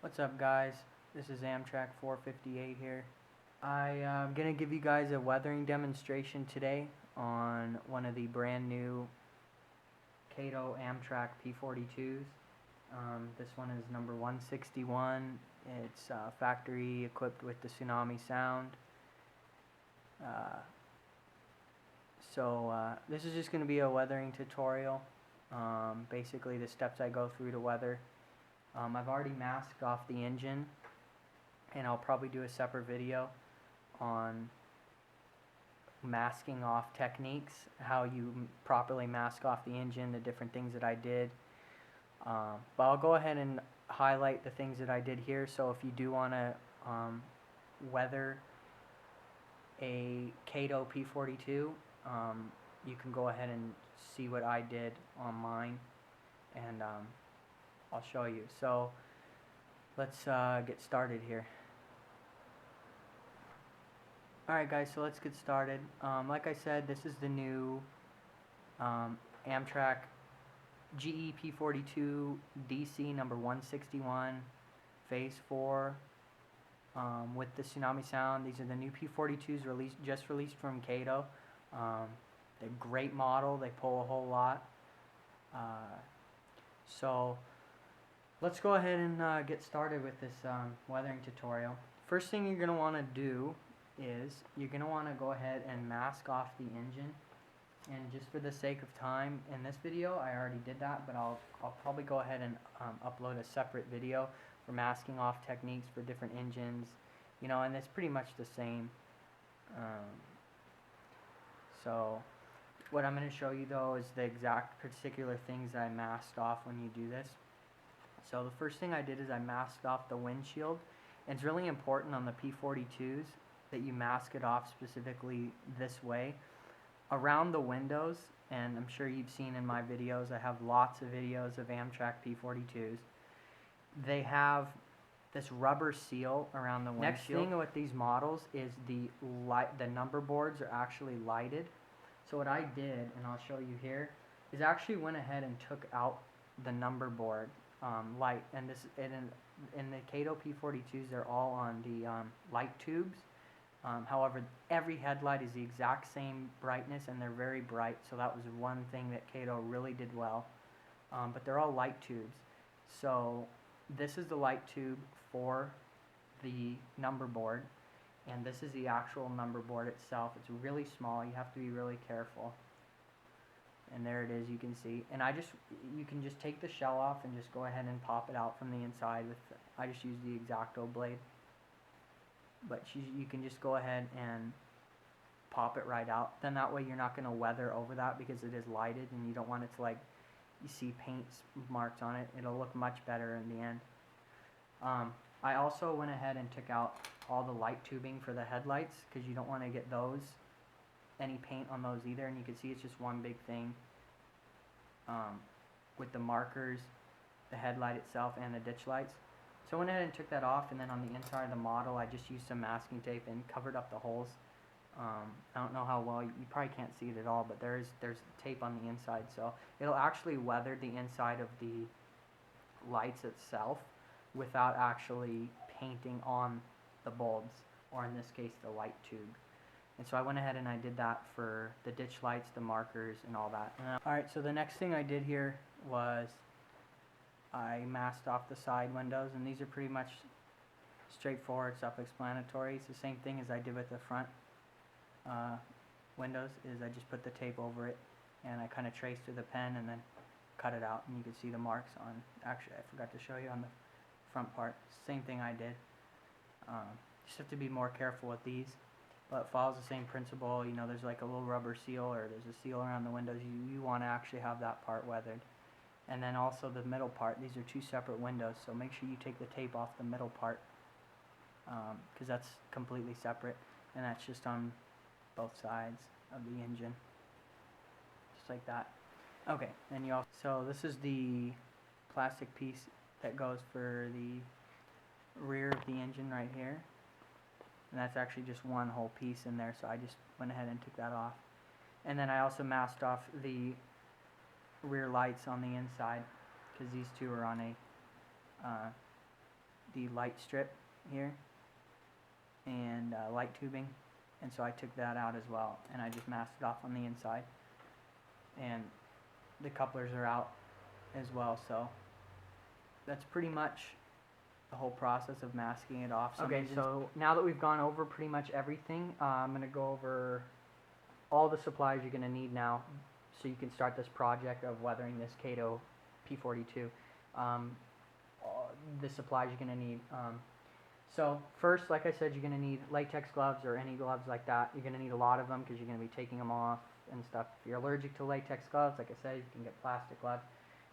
What's up, guys? This is Amtrak 458 here. I'm going to give you guys a weathering demonstration today on one of the brand new Kato Amtrak P42s. This one is number 161. It's factory equipped with the tsunami sound. This is just going to be a weathering tutorial. Basically the steps I go through to weather. I've already masked off the engine, and I'll probably do a separate video on masking off techniques, how you properly mask off the engine, the different things that I did. But I'll go ahead and highlight the things that I did here, so if you do want to weather a Kato P42, you can go ahead and see what I did on mine, and I'll show you. So let's get started here. Alright guys, so let's get started. Like I said, this is the new Amtrak GE P42DC number 161 phase 4 with the tsunami sound. These are the new P42s just released from Kato. They're a great model. They pull a whole lot. So let's go ahead and get started with this weathering tutorial. First thing you're going to want to do is you're going to want to go ahead and mask off the engine. And just for the sake of time in this video, I already did that, but I'll probably go ahead and upload a separate video for masking off techniques for different engines, you know, and it's pretty much the same. So what I'm going to show you though is the exact particular things that I masked off when you do this. So the first thing I did is I masked off the windshield. And it's really important on the P42s that you mask it off specifically this way. Around the windows, and I'm sure you've seen in my videos, I have lots of videos of Amtrak P42s. They have this rubber seal around the windshield. Next thing with these models is the number boards are actually lighted. So what I did, and I'll show you here, is I actually went ahead and took out the number board light, and in the Kato P42s, they're all on the light tubes. However, every headlight is the exact same brightness, and they're very bright, so that was one thing that Kato really did well. But they're all light tubes. So this is the light tube for the number board, and this is the actual number board itself. It's really small. You have to be really careful. And there it is, you can see. And you can just take the shell off and just go ahead and pop it out from the inside with, I just use the X-Acto blade. But you can just go ahead and pop it right out. Then that way you're not going to weather over that because it is lighted and you don't want it to, like, you see paint marks on it. It'll look much better in the end. I also went ahead and took out all the light tubing for the headlights because you don't want to get any paint on those either. And you can see it's just one big thing with the markers, the headlight itself, and the ditch lights. So I went ahead and took that off, and then on the inside of the model I just used some masking tape and covered up the holes. I don't know how well, you probably can't see it at all, but there's tape on the inside, so it'll actually weather the inside of the lights itself without actually painting on the bulbs, or in this case the light tube. And so I went ahead and I did that for the ditch lights, the markers, and all that. Alright, so the next thing I did here was I masked off the side windows, and these are pretty much straightforward, self-explanatory. It's the same thing as I did with the front windows, is I just put the tape over it, and I kind of traced with a pen and then cut it out, and you can see the marks on, actually I forgot to show you on the front part. Same thing I did. Just have to be more careful with these, but it follows the same principle. You know, there's like a little rubber seal, or there's a seal around the windows. You want to actually have that part weathered. And then also the middle part, these are two separate windows, so make sure you take the tape off the middle part, because that's completely separate, and that's just on both sides of the engine, just like that. Okay, then so this is the plastic piece that goes for the rear of the engine right here, and that's actually just one whole piece in there, so I just went ahead and took that off. And then I also masked off the rear lights on the inside, because these two are on a the light strip here and light tubing, and so I took that out as well, and I just masked it off on the inside, and the couplers are out as well. So that's pretty much the whole process of masking it off. Okay, so now that we've gone over pretty much everything, I'm going to go over all the supplies you're going to need now so you can start this project of weathering this Kato P42. The supplies you're going to need. So first, like I said, you're going to need latex gloves or any gloves like that. You're going to need a lot of them because you're going to be taking them off and stuff. If you're allergic to latex gloves, like I said, you can get plastic gloves.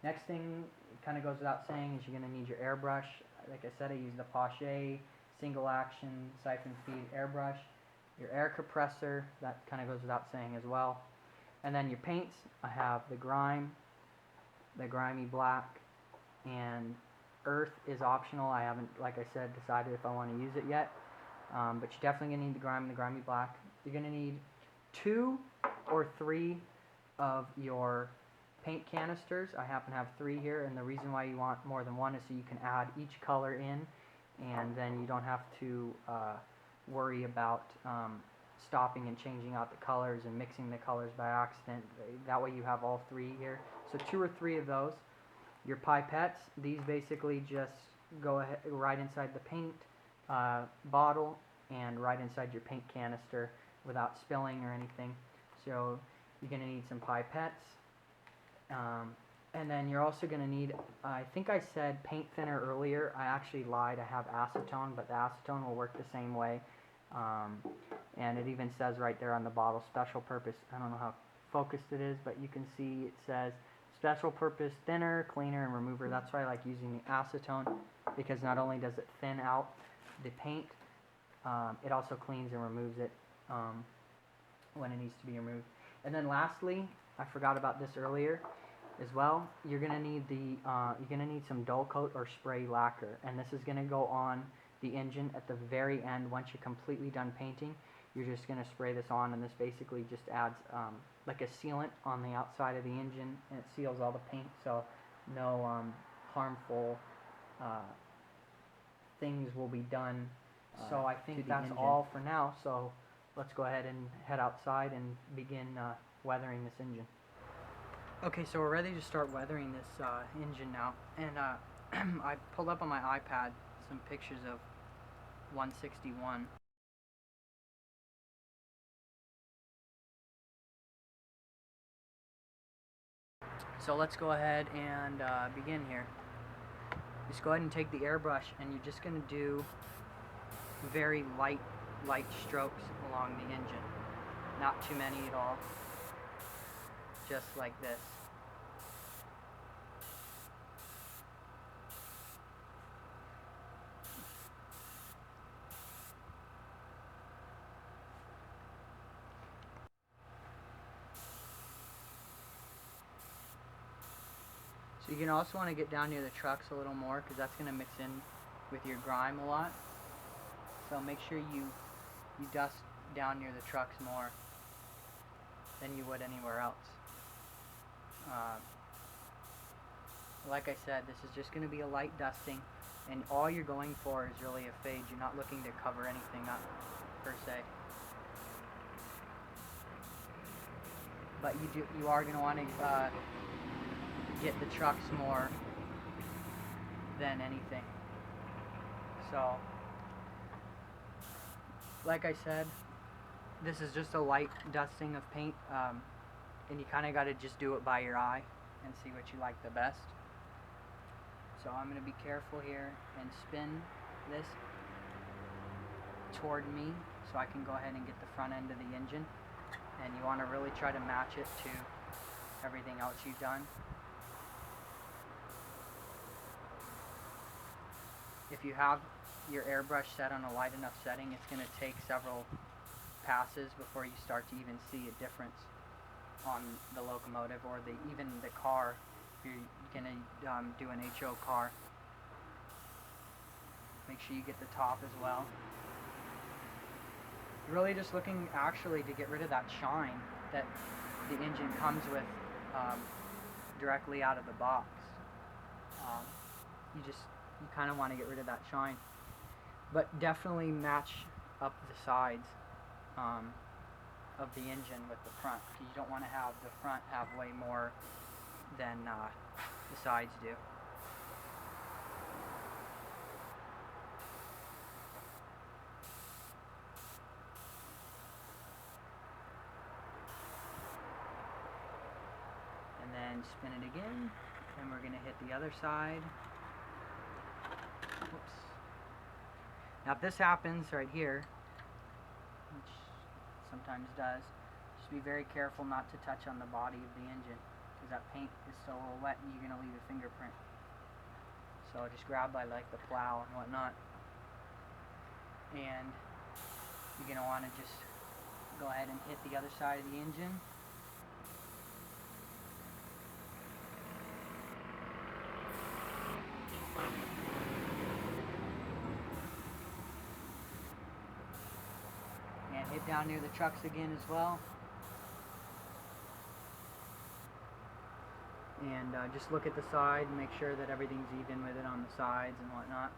Next thing, it kind of goes without saying, is you're going to need your airbrush. Like I said, I use the Porsche single action siphon feed airbrush. Your air compressor, that kind of goes without saying as well. And then your paints, I have the grime, the grimy black, and earth is optional. I haven't, like I said, decided if I want to use it yet. But you're definitely going to need the grime and the grimy black. You're going to need 2 or 3 of your paint canisters. I happen to have 3 here, and the reason why you want more than one is so you can add each color in, and then you don't have to worry about stopping and changing out the colors and mixing the colors by accident. That way you have all 3 here. So 2 or 3 of those. Your pipettes, these basically just go ahead right inside the paint bottle and right inside your paint canister without spilling or anything. So you're going to need some pipettes. And then you're also going to need, I think I said paint thinner earlier. I actually lied. I have acetone, but the acetone will work the same way. And it even says right there on the bottle, special purpose. I don't know how focused it is, but you can see it says special purpose thinner, cleaner, and remover. That's why I like using the acetone, because not only does it thin out the paint, it also cleans and removes it when it needs to be removed. And then lastly, I forgot about this earlier as well. You're gonna need some dull coat or spray lacquer, and this is gonna go on the engine at the very end. Once you're completely done painting, you're just gonna spray this on, and this basically just adds like a sealant on the outside of the engine, and it seals all the paint, so no harmful things will be done. So I think that's all for now. So let's go ahead and head outside and begin weathering this engine. Okay, so we're ready to start weathering this engine now, and I pulled up on my iPad some pictures of 161. So let's go ahead and begin here. Just go ahead and take the airbrush, and you're just going to do very light strokes along the engine. Not too many at all. Just like this. So you're going to also want to get down near the trucks a little more, because that's going to mix in with your grime a lot. So make sure you dust down near the trucks more than you would anywhere else. Like I said, this is just going to be a light dusting, and all you're going for is really a fade. You're not looking to cover anything up per se. But you are going to want to get the trucks more than anything. So, like I said, this is just a light dusting of paint, and you kind of got to just do it by your eye and see what you like the best. So I'm going to be careful here and spin this toward me so I can go ahead and get the front end of the engine, and you want to really try to match it to everything else you've done. If you have your airbrush set on a light enough setting, it's going to take several passes before you start to even see a difference on the locomotive or even the car. If you're going to do an HO car, make sure you get the top as well. You're really just looking actually to get rid of that shine that the engine comes with directly out of the box. You just You kind of want to get rid of that shine. But definitely match up the sides of the engine with the front, because you don't want to have the front have way more than the sides do. And then spin it again, and we're going to hit the other side. Whoops. Now if this happens right here, which sometimes does, just be very careful not to touch on the body of the engine, because that paint is so wet and you're going to leave a fingerprint. So just grab by like the plow and whatnot, and you're going to want to just go ahead and hit the other side of the engine. And hit down near the trucks again as well. And just look at the side and make sure that everything's even with it on the sides and whatnot.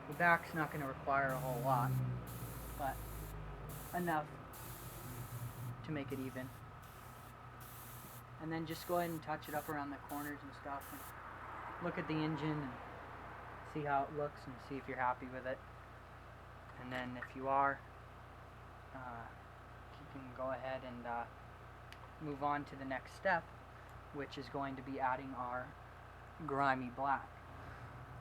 The back's not going to require a whole lot, but enough to make it even. And then just go ahead and touch it up around the corners and stuff, and look at the engine and see how it looks and see if you're happy with it. And then if you are, you can go ahead and move on to the next step, which is going to be adding our grimy black.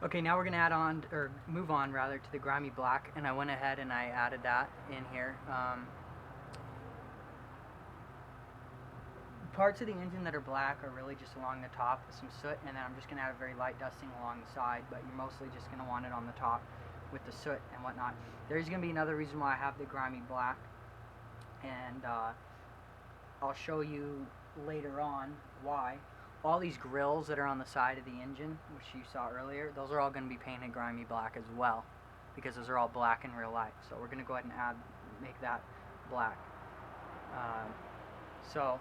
Okay, now we're going to add on, or move on rather, to the grimy black, and I went ahead and I added that in here. Parts of the engine that are black are really just along the top with some soot, and then I'm just going to add a very light dusting along the side, but you're mostly just going to want it on the top with the soot and whatnot. There's going to be another reason why I have the grimy black, and I'll show you later on why. All these grills that are on the side of the engine, which you saw earlier, those are all going to be painted grimy black as well, because those are all black in real life. So we're going to go ahead and make that black. So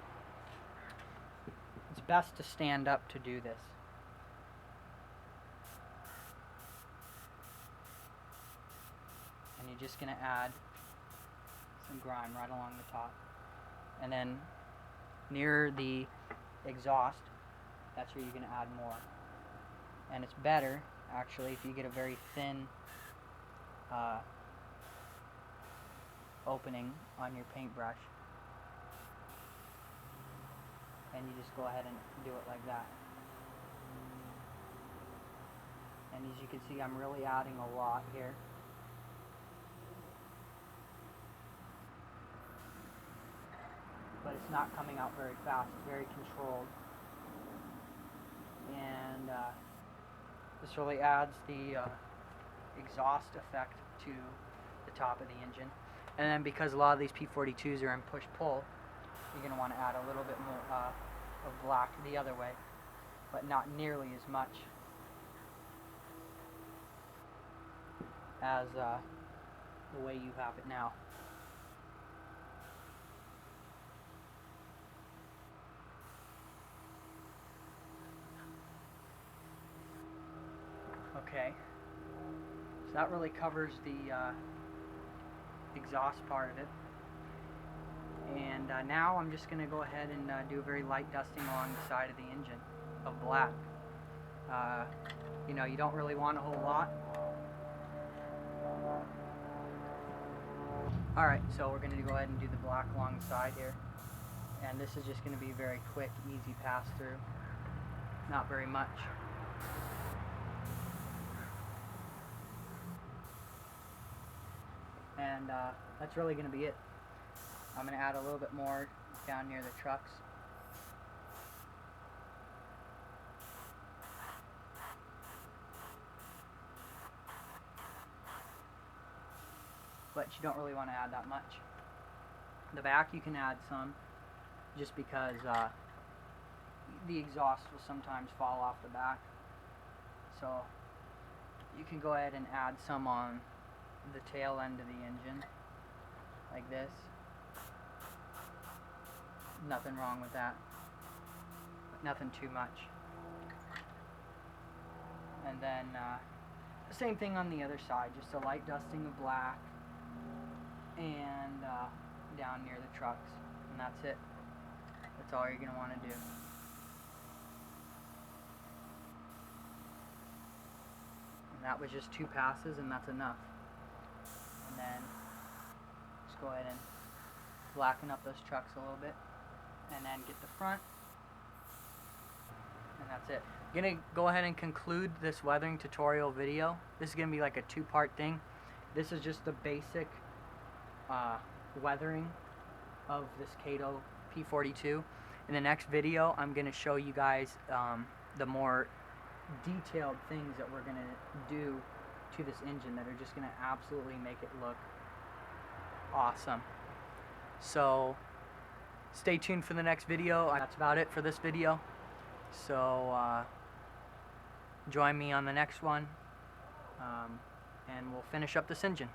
it's best to stand up to do this. And you're just going to add some grime right along the top. And then near the exhaust, that's where you're going to add more. And it's better, actually, if you get a very thin opening on your paintbrush. And you just go ahead and do it like that. And as you can see, I'm really adding a lot here. But it's not coming out very fast, it's very controlled. And this really adds the exhaust effect to the top of the engine. And then because a lot of these P42s are in push-pull, you're going to want to add a little bit more of black the other way, but not nearly as much as the way you have it now. Okay, so that really covers the exhaust part of it. And now I'm just going to go ahead and do a very light dusting along the side of the engine of black. You know, you don't really want a whole lot. Alright, so we're going to go ahead and do the black along the side here. And this is just going to be a very quick, easy pass through. Not very much. And that's really going to be it. I'm going to add a little bit more down near the trucks. But you don't really want to add that much. The back you can add some, just because the exhaust will sometimes fall off the back. So you can go ahead and add some on the tail end of the engine, like this. Nothing wrong with that. Nothing too much. And then same thing on the other side, just a light dusting of black and down near the trucks, and that's it. That's all you're going to want to do. And that was just 2 passes, and that's enough. And then just go ahead and blacken up those trucks a little bit, and then get the front, and that's it. I'm going to go ahead and conclude this weathering tutorial video. This is going to be like a 2-part thing. This is just the basic weathering of this Kato P42. In the next video, I'm going to show you guys the more detailed things that we're going to do to this engine that are just going to absolutely make it look awesome. So stay tuned for the next video. That's about it for this video. So join me on the next one, and we'll finish up this engine.